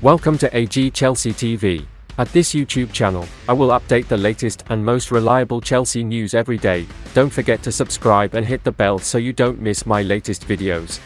Welcome to AG Chelsea TV. At this YouTube channel, I will update the latest and most reliable Chelsea news every day. Don't forget to subscribe and hit the bell so you don't miss my latest videos.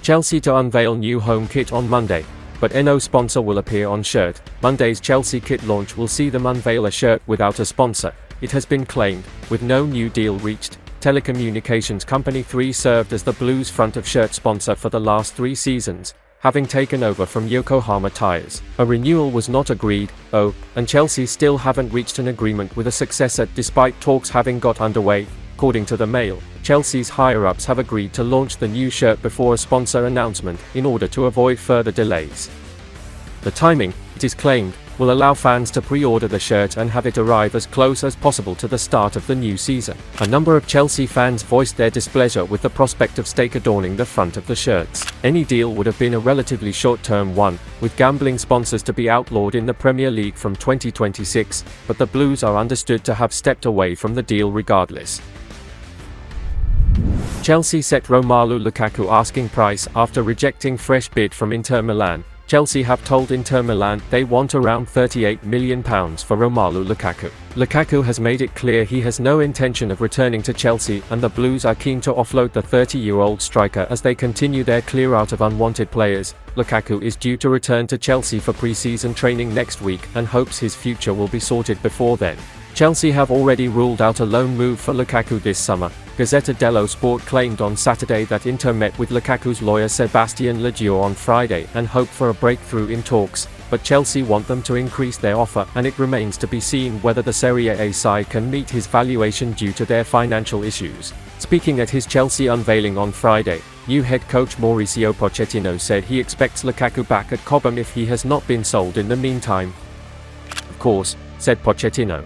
Chelsea to unveil new home kit on Monday, but no sponsor will appear on shirt. Monday's Chelsea kit launch will see them unveil a shirt without a sponsor. It has been claimed, with no new deal reached, telecommunications company 3 served as the Blues' front of shirt sponsor for the last 3 seasons, having taken over from Yokohama Tires. A renewal was not agreed, and Chelsea still haven't reached an agreement with a successor despite talks having got underway. According to the Mail, Chelsea's higher-ups have agreed to launch the new shirt before a sponsor announcement in order to avoid further delays. The timing, it is claimed, will allow fans to pre-order the shirt and have it arrive as close as possible to the start of the new season. A number of Chelsea fans voiced their displeasure with the prospect of stake adorning the front of the shirts. Any deal would have been a relatively short-term one, with gambling sponsors to be outlawed in the Premier League from 2026, but the Blues are understood to have stepped away from the deal regardless. Chelsea set Romelu Lukaku asking price after rejecting fresh bid from Inter Milan. Chelsea have told Inter Milan they want around £38 million for Romelu Lukaku. Lukaku has made it clear he has no intention of returning to Chelsea, and the Blues are keen to offload the 30-year-old striker as they continue their clear-out of unwanted players. Lukaku is due to return to Chelsea for pre-season training next week and hopes his future will be sorted before then. Chelsea have already ruled out a loan move for Lukaku this summer. Gazzetta dello Sport claimed on Saturday that Inter met with Lukaku's lawyer Sebastian Leggio on Friday and hoped for a breakthrough in talks, but Chelsea want them to increase their offer, and it remains to be seen whether the Serie A side can meet his valuation due to their financial issues. Speaking at his Chelsea unveiling on Friday, new head coach Mauricio Pochettino said he expects Lukaku back at Cobham if he has not been sold in the meantime. Of course, said Pochettino,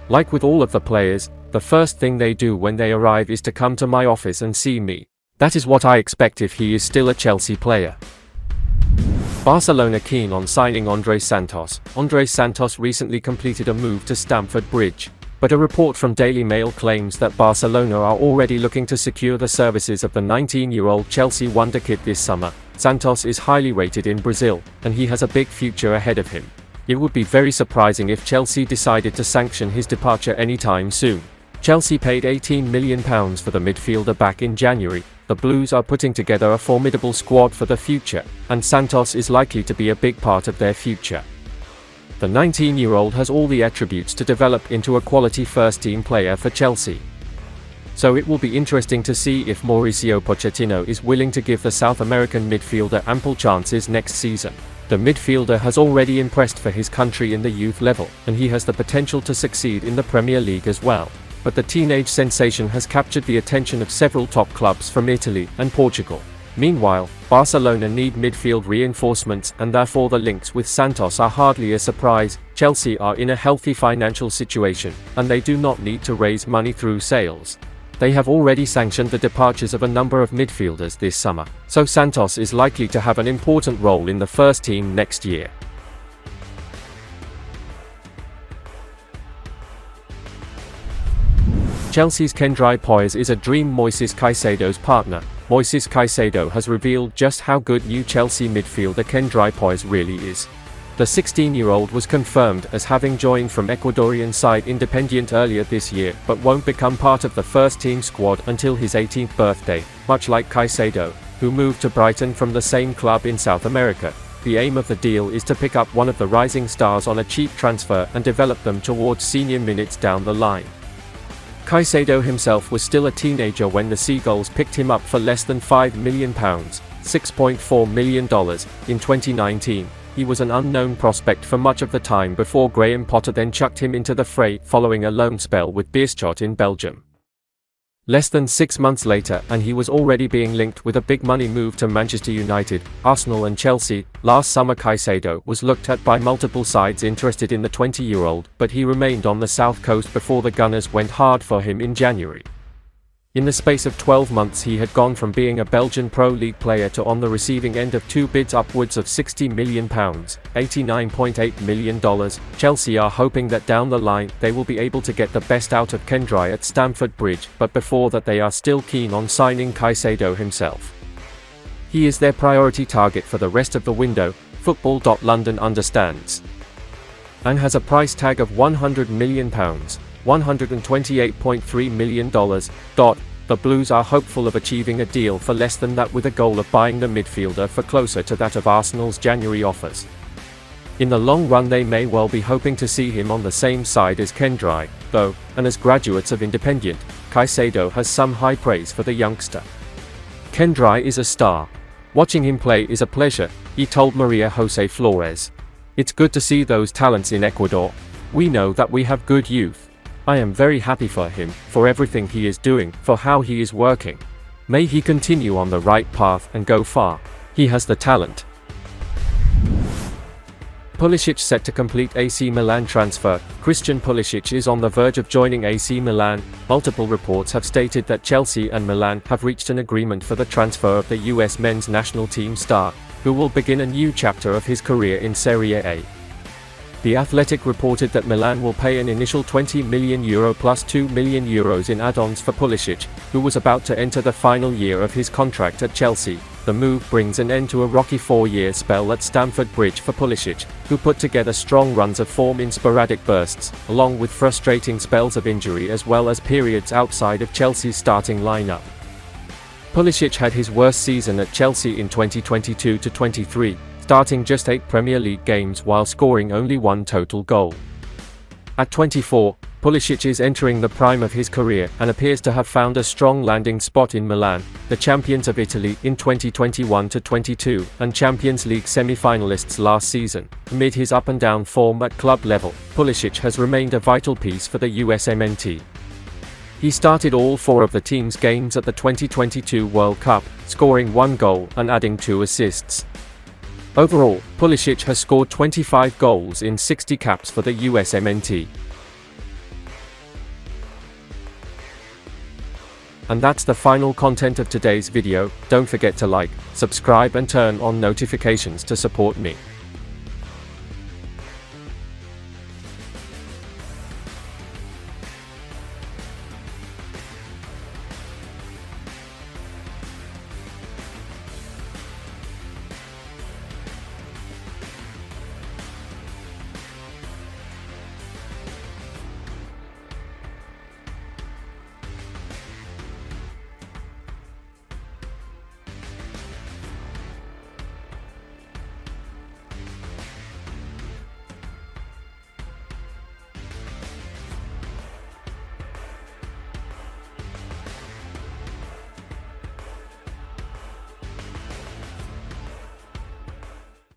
like with all of the players, the first thing they do when they arrive is to come to my office and see me. That is what I expect if he is still a Chelsea player. Barcelona keen on signing Andrey Santos. Andrey Santos recently completed a move to Stamford Bridge, but a report from Daily Mail claims that Barcelona are already looking to secure the services of the 19-year-old Chelsea wonderkid this summer. Santos is highly rated in Brazil, and he has a big future ahead of him. It would be very surprising if Chelsea decided to sanction his departure anytime soon. Chelsea paid £18 million for the midfielder back in January. The Blues are putting together a formidable squad for the future, and Santos is likely to be a big part of their future. The 19-year-old has all the attributes to develop into a quality first-team player for Chelsea. So it will be interesting to see if Mauricio Pochettino is willing to give the South American midfielder ample chances next season. The midfielder has already impressed for his country in the youth level, and he has the potential to succeed in the Premier League as well. But the teenage sensation has captured the attention of several top clubs from Italy and Portugal. Meanwhile, Barcelona need midfield reinforcements, and therefore the links with Santos are hardly a surprise. Chelsea are in a healthy financial situation, and they do not need to raise money through sales. They have already sanctioned the departures of a number of midfielders this summer, so Santos is likely to have an important role in the first team next year. Chelsea's Kendry Paez is a dream Moises Caicedo'S partner. Moises Caicedo has revealed just how good new Chelsea midfielder Kendry Paez really is. The 16-year-old was confirmed as having joined from Ecuadorian side Independiente earlier this year, but won't become part of the first-team squad until his 18th birthday, much like Kaisedo, who moved to Brighton from the same club in South America. The aim of the deal is to pick up one of the rising stars on a cheap transfer and develop them towards senior minutes down the line. Kaisedo himself was still a teenager when the Seagulls picked him up for less than £5 million, $6.4 million, in 2019. He was an unknown prospect for much of the time before Graham Potter then chucked him into the fray following a loan spell with Beerschot in Belgium. Less than 6 months later, and he was already being linked with a big money move to Manchester United, Arsenal and Chelsea. Last summer Kaisedo was looked at by multiple sides interested in the 20-year-old, but he remained on the south coast before the Gunners went hard for him in January. In the space of 12 months he had gone from being a Belgian Pro League player to on the receiving end of 2 bids upwards of £60 million, $89.8 million. Chelsea are hoping that down the line they will be able to get the best out of Kendry at Stamford Bridge, but before that they are still keen on signing Kaisedo himself. He is their priority target for the rest of the window, Football.London understands. And has a price tag of £100 million, $128.3 million. The Blues are hopeful of achieving a deal for less than that, with a goal of buying the midfielder for closer to that of Arsenal's January offers. In the long run they may well be hoping to see him on the same side as Kendry, though, and as graduates of Independiente, Kaisedo has some high praise for the youngster. Kendry is a star. Watching him play is a pleasure, he told Maria Jose Flores. It's good to see those talents in Ecuador. We know that we have good youth. I am very happy for him, for everything he is doing, for how he is working. May he continue on the right path and go far. He has the talent. Pulisic set to complete AC Milan transfer. Christian Pulisic is on the verge of joining AC Milan. Multiple reports have stated that Chelsea and Milan have reached an agreement for the transfer of the US men's national team star, who will begin a new chapter of his career in Serie A. The Athletic reported that Milan will pay an initial €20 million plus €2 million in add-ons for Pulisic, who was about to enter the final year of his contract at Chelsea. The move brings an end to a rocky 4-year spell at Stamford Bridge for Pulisic, who put together strong runs of form in sporadic bursts, along with frustrating spells of injury as well as periods outside of Chelsea's starting lineup. Pulisic had his worst season at Chelsea in 2022-23. Starting just 8 Premier League games while scoring only 1 total goal. At 24, Pulisic is entering the prime of his career and appears to have found a strong landing spot in Milan, the champions of Italy in 2021-22 and Champions League semi-finalists last season. Amid his up-and-down form at club level, Pulisic has remained a vital piece for the USMNT. He started all 4 of the team's games at the 2022 World Cup, scoring 1 goal and adding 2 assists. Overall, Pulisic has scored 25 goals in 60 caps for the USMNT. And that's the final content of today's video. Don't forget to like, subscribe and turn on notifications to support me.